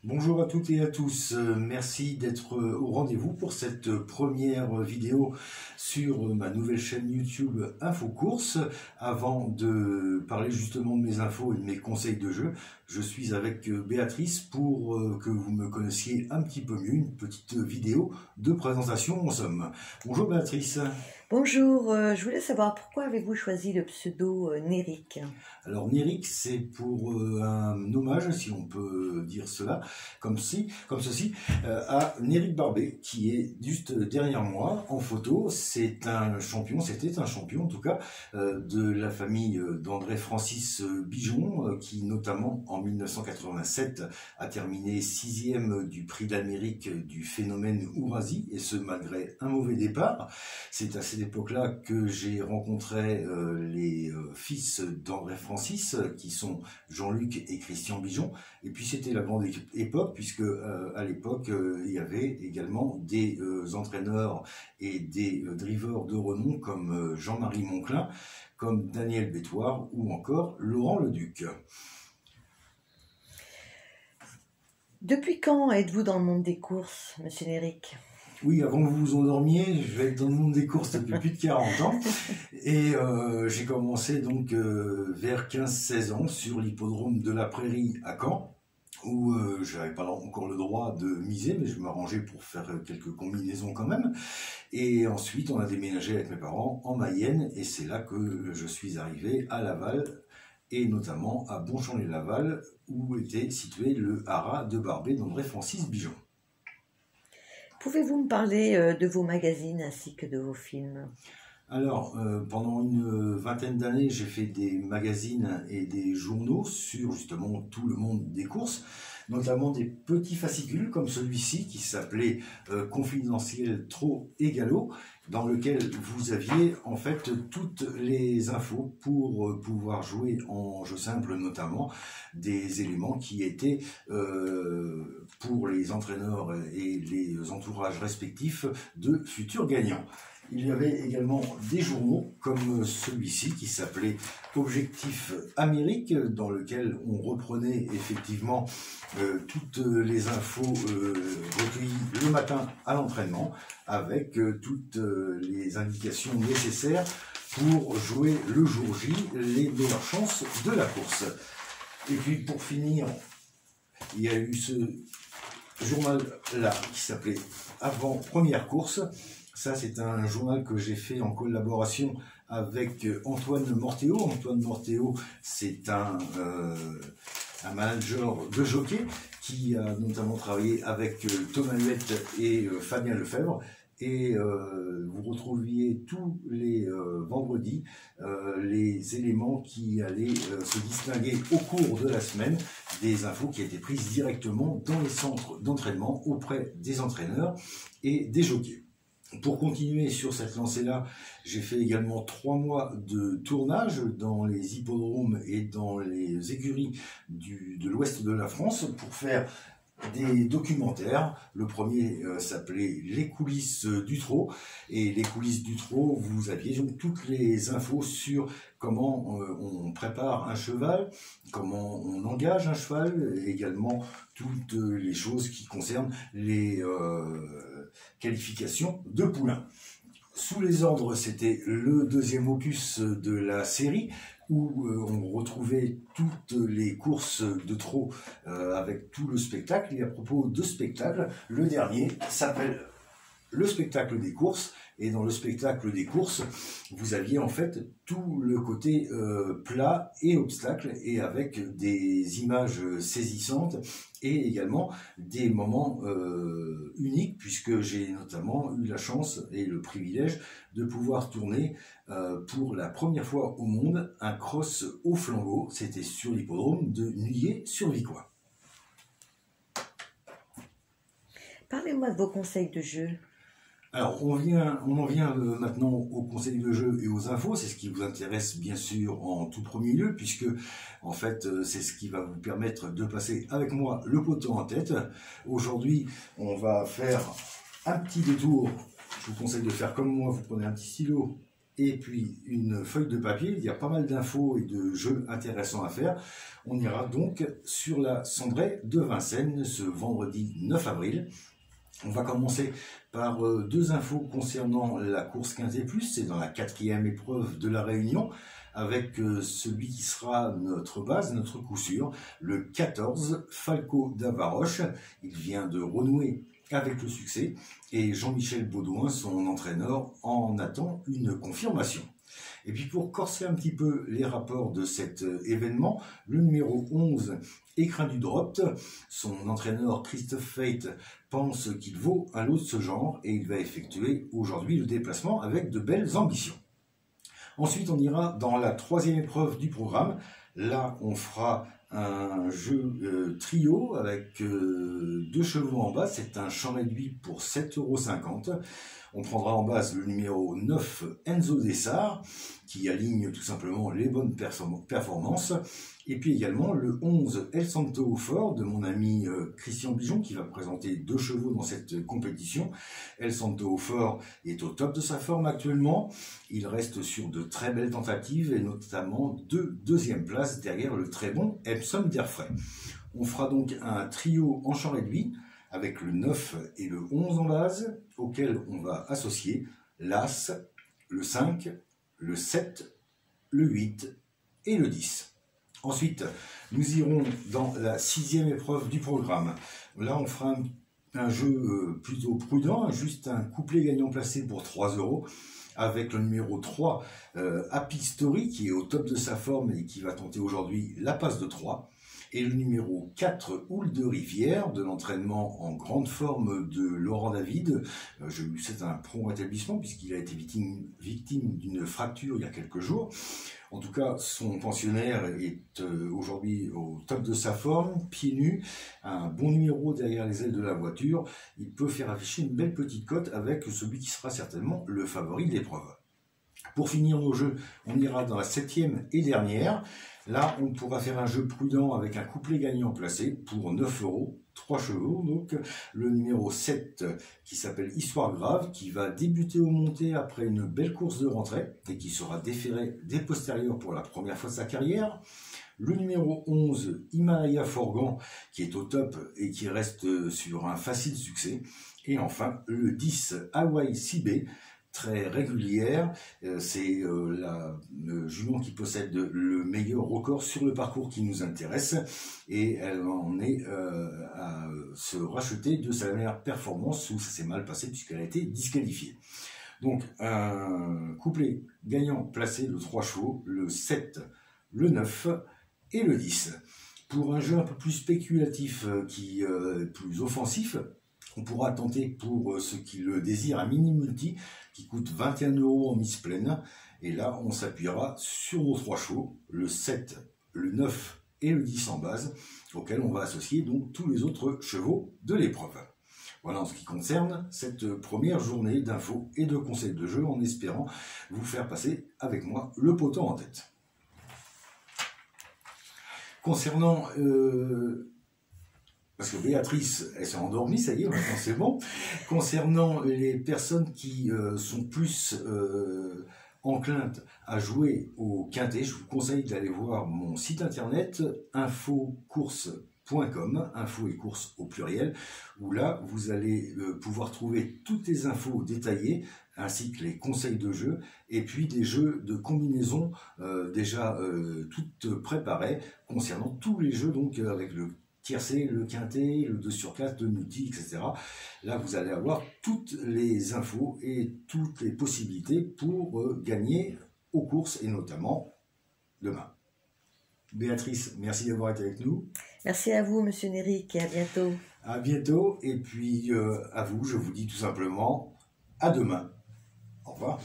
Bonjour à toutes et à tous, merci d'être au rendez-vous pour cette première vidéo sur ma nouvelle chaîne YouTube InfoCourse. Avant de parler justement de mes infos et de mes conseils de jeu, je suis avec Béatrice pour que vous me connaissiez un petit peu mieux, une petite vidéo de présentation en somme. Bonjour Béatrice. Bonjour, je voulais savoir pourquoi avez-vous choisi le pseudo Néric? Alors Néric, c'est pour un hommage, si on peut dire cela, comme ceci, à Néric Barbet, qui est juste derrière moi en photo. C'est un champion, c'était un champion en tout cas, de la famille d'André Francis Bijon, qui notamment en 1987 a terminé 6e du prix d'Amérique du phénomène Ourasi, et ce malgré un mauvais départ. C'est à cette époque-là que j'ai rencontré les fils d'André Francis, qui sont Jean-Luc et Christian Bijon. Et puis c'était la grande époque, puisque à l'époque il y avait également des entraîneurs et des drivers de renom comme Jean-Marie Monclin, comme Daniel Bétoir ou encore Laurent Leduc. Depuis quand êtes-vous dans le monde des courses, monsieur Néric? Oui, avant que vous vous endormiez, je vais être dans le monde des courses depuis plus de 40 ans. Et j'ai commencé donc vers 15-16 ans sur l'hippodrome de la Prairie à Caen, où je n'avais pas encore le droit de miser, mais je m'arrangeais pour faire quelques combinaisons quand même. Et ensuite, on a déménagé avec mes parents en Mayenne, et c'est là que je suis arrivé à Laval, et notamment à Bonchamp-lès-Laval, où était situé le haras de Barbet d'André Francis Bijon. Pouvez-vous me parler de vos magazines ainsi que de vos films? Alors, pendant une vingtaine d'années, j'ai fait des magazines et des journaux sur justement tout le monde des courses, notamment des petits fascicules comme celui-ci qui s'appelait Confidentiel, Trot et Galop, dans lequel vous aviez en fait toutes les infos pour pouvoir jouer en jeu simple, notamment des éléments qui étaient pour les entraîneurs et les entourages respectifs de futurs gagnants. Il y avait également des journaux comme celui-ci qui s'appelait Objectif Amérique, dans lequel on reprenait effectivement toutes les infos recueillies le matin à l'entraînement, avec toutes les indications nécessaires pour jouer le jour J les meilleures chances de la course. Et puis pour finir, il y a eu ce journal-là qui s'appelait Avant Première Course. Ça, c'est un journal que j'ai fait en collaboration avec Antoine Morthéo. Antoine Morthéo, c'est un manager de jockey qui a notamment travaillé avec Thomas Huette et Fabien Lefebvre. Et vous retrouviez tous les vendredis les éléments qui allaient se distinguer au cours de la semaine, des infos qui étaient prises directement dans les centres d'entraînement auprès des entraîneurs et des jockeys. Pour continuer sur cette lancée-là, j'ai fait également 3 mois de tournage dans les hippodromes et dans les écuries de l'ouest de la France pour faire des documentaires. Le premier s'appelait Les coulisses du trot, et les coulisses du trot, vous aviez donc toutes les infos sur comment on prépare un cheval, comment on engage un cheval, et également toutes les choses qui concernent les qualifications de poulains. Sous les ordres, c'était le deuxième opus de la série, où on retrouvait toutes les courses de trot avec tout le spectacle. Et à propos de spectacle, le dernier s'appelle le spectacle des courses. Et dans le spectacle des courses, vous aviez en fait tout le côté plat et obstacle, et avec des images saisissantes et également des moments uniques, puisque j'ai notamment eu la chance et le privilège de pouvoir tourner pour la première fois au monde un cross au flambeau. C'était sur l'hippodrome de Nuillé-sur-Vicois. Parlez-moi de vos conseils de jeu. Alors, on en vient maintenant aux conseils de jeu et aux infos. C'est ce qui vous intéresse bien sûr en tout premier lieu, puisque en fait c'est ce qui va vous permettre de passer avec moi le poteau en tête. Aujourd'hui, on va faire un petit détour. Je vous conseille de faire comme moi, vous prenez un petit stylo et puis une feuille de papier. Il y a pas mal d'infos et de jeux intéressants à faire. On ira donc sur la Cendrée de Vincennes ce vendredi 9 avril. On va commencer par deux infos concernant la course 15 et plus. C'est dans la 4e épreuve de la Réunion, avec celui qui sera notre base, notre coup sûr, le 14, Falco d'Avaroche. Il vient de renouer avec le succès et Jean-Michel Baudouin, son entraîneur, en attend une confirmation. Et puis pour corser un petit peu les rapports de cet événement, le numéro 11, Écrin du Dropt, son entraîneur Christophe Fate pense qu'il vaut un lot de ce genre et il va effectuer aujourd'hui le déplacement avec de belles ambitions. Ensuite, on ira dans la 3e épreuve du programme. Là, on fera un jeu trio avec 2 chevaux en base. C'est un champ réduit pour 7,50 €. On prendra en base le numéro 9, Enzo Dessart, qui aligne tout simplement les bonnes performances. Et puis également le 11, El Santo Fort, de mon ami Christian Bijon, qui va présenter 2 chevaux dans cette compétition. El Santo Fort est au top de sa forme actuellement. Il reste sur de très belles tentatives, et notamment 2 deuxièmes places derrière le très bon Epsom d'Airfray. On fera donc un trio en champ réduit, avec le 9 et le 11 en base, auquel on va associer l'As, le 5, le 7, le 8 et le 10. Ensuite, nous irons dans la 6e épreuve du programme. Là, on fera un jeu plutôt prudent, juste un couplet gagnant placé pour 3 €, avec le numéro 3, Happy Story, qui est au top de sa forme et qui va tenter aujourd'hui la passe de 3. Et le numéro 4, Houle de Rivière, de l'entraînement en grande forme de Laurent David. Je lui souhaite un prompt rétablissement puisqu'il a été victime d'une fracture il y a quelques jours. En tout cas, son pensionnaire est aujourd'hui au top de sa forme, pieds nus, un bon numéro derrière les ailes de la voiture. Il peut faire afficher une belle petite cote avec celui qui sera certainement le favori de l'épreuve. Pour finir nos jeux, on ira dans la 7e et dernière. Là, on pourra faire un jeu prudent avec un couplet gagnant placé pour 9 €, 3 chevaux. Donc, le numéro 7 qui s'appelle Histoire Grave, qui va débuter au monté après une belle course de rentrée et qui sera déféré des postérieurs pour la première fois de sa carrière. Le numéro 11, Himalaya Forgan, qui est au top et qui reste sur un facile succès. Et enfin, le 10, Hawaii CB, très régulière. C'est la jument qui possède le meilleur record sur le parcours qui nous intéresse et elle en est à se racheter de sa dernière performance où ça s'est mal passé puisqu'elle a été disqualifiée. Donc un couplet gagnant placé de 3 chevaux, le 7, le 9 et le 10. Pour un jeu un peu plus spéculatif qui est plus offensif, on pourra tenter pour ceux qui le désirent un mini multi qui coûte 21 € en mise pleine. Et là, on s'appuiera sur nos 3 chevaux, le 7, le 9 et le 10 en base, auquel on va associer donc tous les autres chevaux de l'épreuve. Voilà en ce qui concerne cette première journée d'infos et de conseils de jeu, en espérant vous faire passer avec moi le poteau en tête. Concernant... parce que Béatrice, elle s'est endormie, ça y est, maintenant c'est bon. Concernant les personnes qui sont plus enclines à jouer au quintet, je vous conseille d'aller voir mon site internet infocourse.com, info et course au pluriel, où là, vous allez pouvoir trouver toutes les infos détaillées, ainsi que les conseils de jeu, et puis des jeux de combinaison déjà toutes préparées, concernant tous les jeux, donc avec le tiercé, le quintet, le 2/4, le multi, etc. Là, vous allez avoir toutes les infos et toutes les possibilités pour gagner aux courses, et notamment demain. Béatrice, merci d'avoir été avec nous. Merci à vous, Monsieur Néric, et à bientôt. À bientôt, et puis à vous, je vous dis tout simplement à demain. Au revoir.